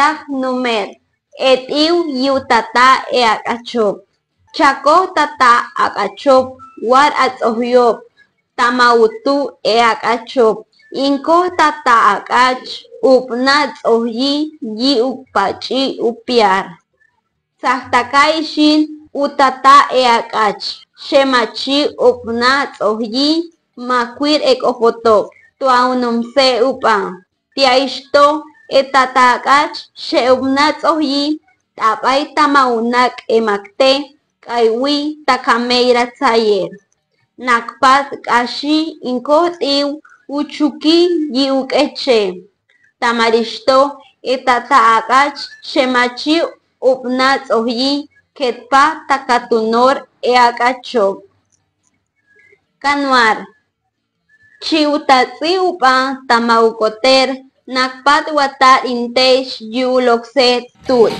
yak numer et iu yu tata e akachop chako tata akachop war atzohyop tamautu e akachop inko tata akach upna tz'ohyi yi upachi upiar Sajtakaishin utata e akach shemachi upna tz'ohyi makwir ek'ojotok tuaunumse upa tiaixto etata akach she'upna tz'ohyi t'ab'ay tamaunak emakte k'aywi takameira tzayer nakpat k'axi inkoj t'íw uchuki yi uk'eche tamarixto etata akach shemachi upna tz'ohyi ketpa takatunor e akachop kanuar chiutatzi upa tamaukoter nakpat watar intex yu lokse tut